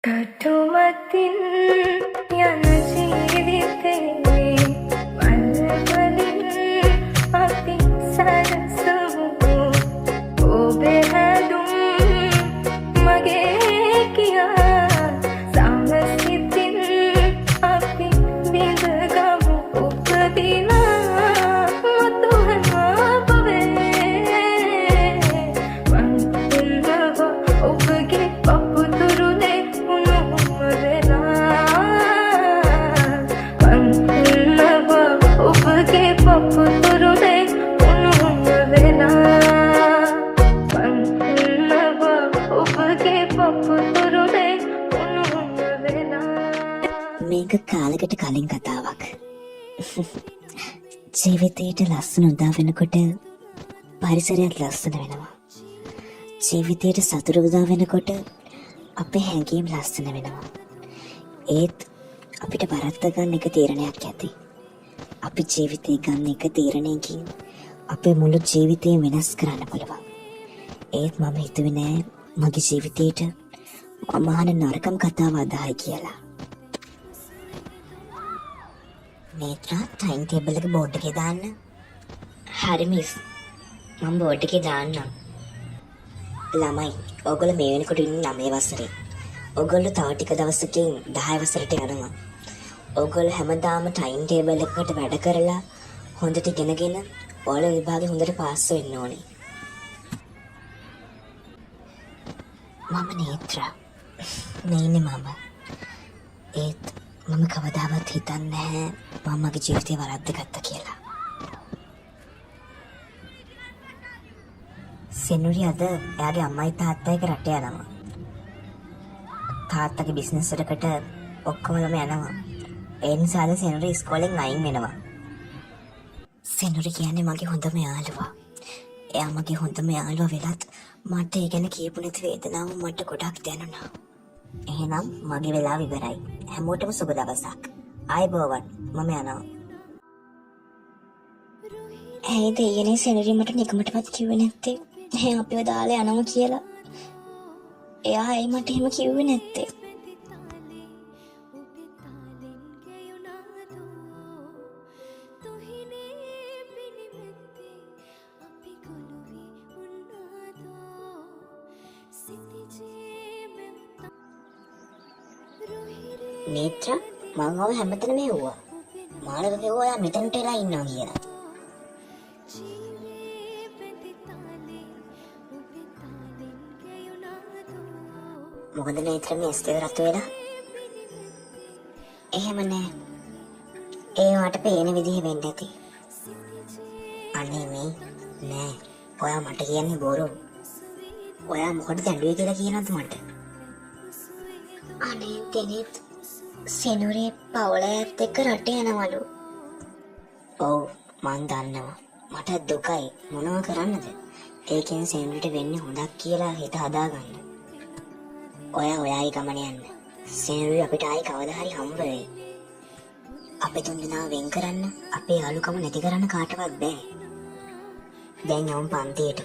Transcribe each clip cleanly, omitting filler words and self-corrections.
කටුමතින් යන ජීවිතේ වල්වලින් අපි සරසමු ඔබේ හැඳුම් මගේ කියා සමසිතින් අපි විඳගමු උපදිනා මුතුහනා බවේ වන්තුනව ඔබගේ පපුතුරුනේ මේක කාලෙකට කලින් කතාවක්. ජීවිතයට ලස්සන උදා වෙනකොට පරිසරයත් ලස්සන වෙනවා. ජීවිතයට සතුට උදා වෙනකොට අපේ හැඟීම් ලස්සන වෙනවා. ඒත් අපිට වරද්ද ගන්න එක තීරණයක් ඇති. අපි ජීවිතේ ගන්න එක තීරණයකින් අපේ මුළු ජීවිතේම වෙනස් කරන්න පුළුවන්. ඒත් මම හිතුවේ නෑ මගේ ජීවිතේට මම අහන නරකම කතාව අදහයි කියලා. නේත්‍රා ටයිම් ටේබල් එක බෝඩ් එකේ දාන්න. හරි මිස්. මම බෝඩ් එකේ දාන්නම්. ළමයි, ඔයගොල්ලෝ මේ වෙනකොට ඉන්නේ 9 වසරේ. ඔයගොල්ලෝ තව ටික දවසකින් 10 වසරට යනවා. ඔයගොල්ලෝ හැමදාම ටයිම් ටේබල් එකකට වැඩ කරලා හොඳට ඉගෙනගෙන ඔයාලා විභාගේ හොඳට පාස් වෙන්න ඕනේ. මම නේත්‍රා. නේ මම. ඒත් මම කවදාවත් හිතන්නේ නැහැ මම මගේ ජීවිතේ වරද්දගත්තා කියලා. සෙනුරි අද එයාගේ අම්මයි තාත්තයි එක රට යනවා. තාත්තගේ බිස්නස් එකකට ඔක්කොමලම යනවා. ඒ නිසා සෙනුරි ඉස්කෝලෙන් අයින් වෙනවා. සෙනුරි කියන්නේ මගේ හොඳම යාළුවා. එයා මගේ හොඳම යාළුවා වෙලත් මට ඒ ගැන කියපු නැති වේදනාව මට ගොඩක් දැනුණා. එහෙනම් මගේ වෙලාව ඉවරයි. හැමෝටම සුබ දවසක්. ආයුබෝවන්. මම යනවා. ඇයි දෙයනේ සෙනුරි මට නිකමටවත් කිව්වේ නැත්තේ? එහෙනම් අපිව දාලා යනවා කියලා. එයා ඇයි මට එහෙම කිව්වේ නැත්තේ? නේත්‍රා මම ඔය හැමතැනම හෙව්වා. මාළව හෙව්වා යා මෙතනට එලා ඉන්නවා කියලා. මොකද නේත්‍රා මේ ස්තේ රතු වෙලා? එහෙම නෑ. ඒ වට පේන විදිහ වෙන්න ඇති. අනේ මේ නෑ. ඔයා මට කියන්නේ බොරු. ඔයා මොකටද ඇඬුවේ කියලා කියනවද මට? අනේ දෙනෙත් සෙනුරේ පවුලයත් එක්ක රට යනවලු. ඔව් මං දන්නවා. මට දුකයි. මොනව කරන්නද? ඒකෙන් සෙනුරට වෙන්නේ හොඳක් කියලා හිත හදාගන්න. ඔයායි ගමන යන්න. සෙනුරි අපිට ආයි කවදා හරි හම්බ වෙයි. අපි තුන්දෙනා වෙන් කරන්න, අපේ යාළුකම නැති කරන්න කාටවත් බෑ. දැන් යමු පන්තියට.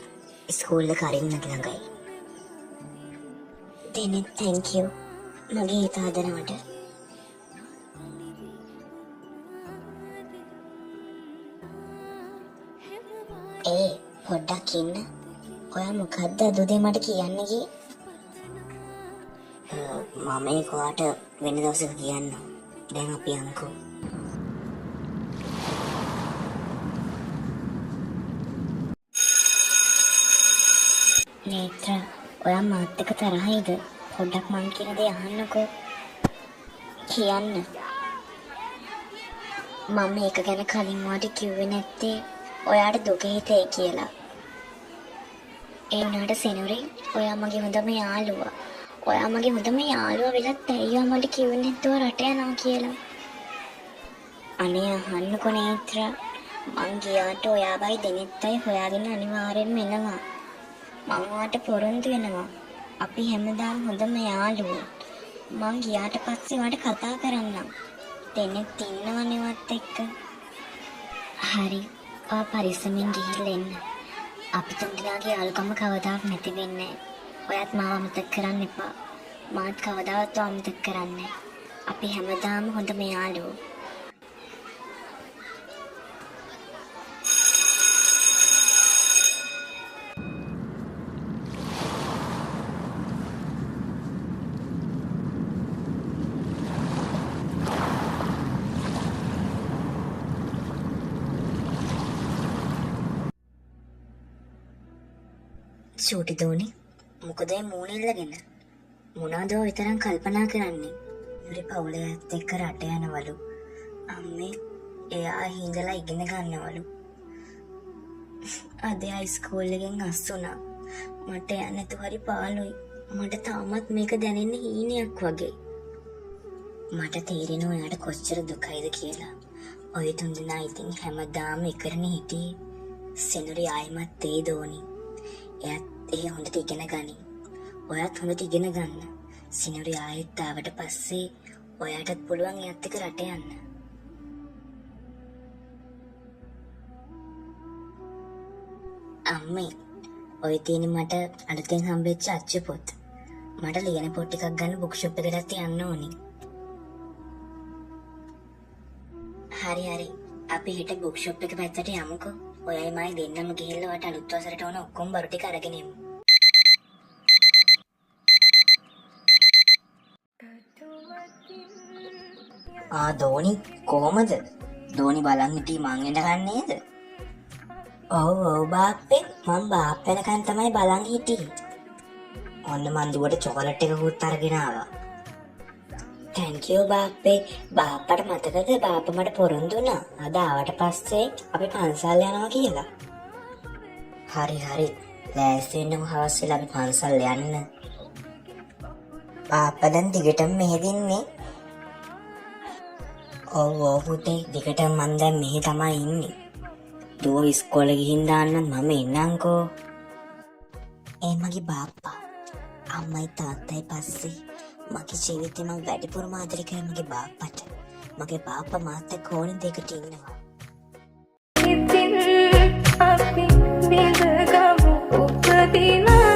ස්කූල් එක අරින්න ළඟයි. දෙනෙත් thank you. මගේ හිත හදනවට. ඒ පොඩ්ඩක් ඉන්න. ඔයා මොකද්ද දුදේ මට කියන්න ගියේ? මම ඒක ඔයාට වෙන දවසක කියන්න. දැන් අපි යමුකෝ. නේත්‍රා ඔයා මාත් එක්ක තරහයිද? පොඩ්ඩක් මං කියන දේ අහන්නකෝ. කියන්න. මම මේක ගැන කලින් වාට කිව්වේ නැත්තේ ඔයාට දුක හිතේ කියලා. ඒ වුණාට සෙනුරි ඔයා මගේ හොඳම යාළුවා. ඔයා මගේ හොඳම යාළුවා වෙලත් ඇයි මට කිව්වේ නැද්ද රට යනවා කියලා? අනේ අහන්නකෝ නේත්‍රා. මං ගියාට ඔයාවයි දෙනෙත්තයි හොයාගෙන අනිවාර්යෙන්ම එනවා. මං ඔයාට පොරොන්දු වෙනවා. අපි හැමදාම හොඳම යාළුවෝ. මං ගියාට පස්සේ ඔයාට කතා කරන්නම්. දෙනෙත් ඉන්නවනේ වත් එක්ක. හරි. ඔයා පරිස්සමෙන් ගිහිල්ලා එන්න. අපි තුන්දෙනාගේ යාළුකම කවදාවත් නැති වෙන්නේ නැහැ. ඔයත් මාව අමතක කරන්න එපා. මාත් කවදාවත් ඔයාව අමතක කරන්නේ නැහැ. අපි හැමදාම හොඳම යාළුවෝ. චූටි දෝනි මොකද මේ මූණ ඉල්ලගෙන මොනවද ඔය විතරක් කල්පනා කරන්නේ? ඉරි පවුලේ ඇත්ත එක්ක රට යනවලු. අම්මේ එයා හිඳලා ඉගෙන ගන්නවලු. අද හයිස්කූල් එකෙන් අස්සුණා. මට යන්න නැතුව හරි පාළුයි. මට තාමත් මේක දැනෙන්නේ හීනයක් වගේ. මට තේරෙනවා ඔයාට කොච්චර දුකයිද කියලා. ඔය තුන්දෙනා ඉතින් හැමදාම එකරනේ හිටියේ. සෙනුරි ආයිමත් ඒ දෝනි. එයත් ඒ හොඳට ඉගෙන ගනි. ඔයත් හොඳට ඉගෙන ගන්න. සිනුරි ආයෙත් ආවට පස්සේ ඔයාටත් පුළුවන් එයත් එක්ක රට යන්න. අම්මේ ඔය තියෙන මට අලුතෙන් හම්බෙච්ච අච්චු පොත්. මට ලියන පොත් ටිකක් ගන්න බුක් ෂොප් එකකට යන්න ඕනි. හරි අපි හෙට බුක් ෂොප් එක පැත්තට යමුකෝ. ඔයයි මයි දෙන්නම ගිහිල්ලා වට අලුත් වසරට ඕන ඔක්කොම බරු ටික අරගෙන එමු. දෝනි කොහමද? දෝනි බලන් හිටී මං එනකන් නේද? ඔව් බාප්පේ මං බාප් වෙනකන් තමයි බලන් හිටියේ. ඔන්න මං දුවට චොකලට් එකකුත් අරගෙන ආවා. Thank you බාප්පේ. බාප්පට මතකද බාප්ප මට පොරොන්දු වුණා අද ආවට පස්සේ අපි පන්සල් යනවා කියලා. හරි ලෑස්ති වෙන්නම හවස් වෙලා අපි පන්සල් යන්න. බාප්පා දැන් දිගටම මෙහෙ දින්නේ. ඔව් පුතේ දිගටම මං දැන් මෙහෙ තමයි ඉන්නේ. දුව ඉස්කෝලේ ගිහින් දාන්න මම එන්නම්කෝ. ඒ මගේ බාප්පා අම්මයි තාත්තයි පස්සේ මගේ ජීවිතේ මම වැඩිපුරම ආදරේ කරේ මගේ බාප්පට. මගේ බාප්පා මාත් එක්ක ඕනේ දෙකට ඉන්නවා. ඉතින් අපි බිඳගමු උපදිනා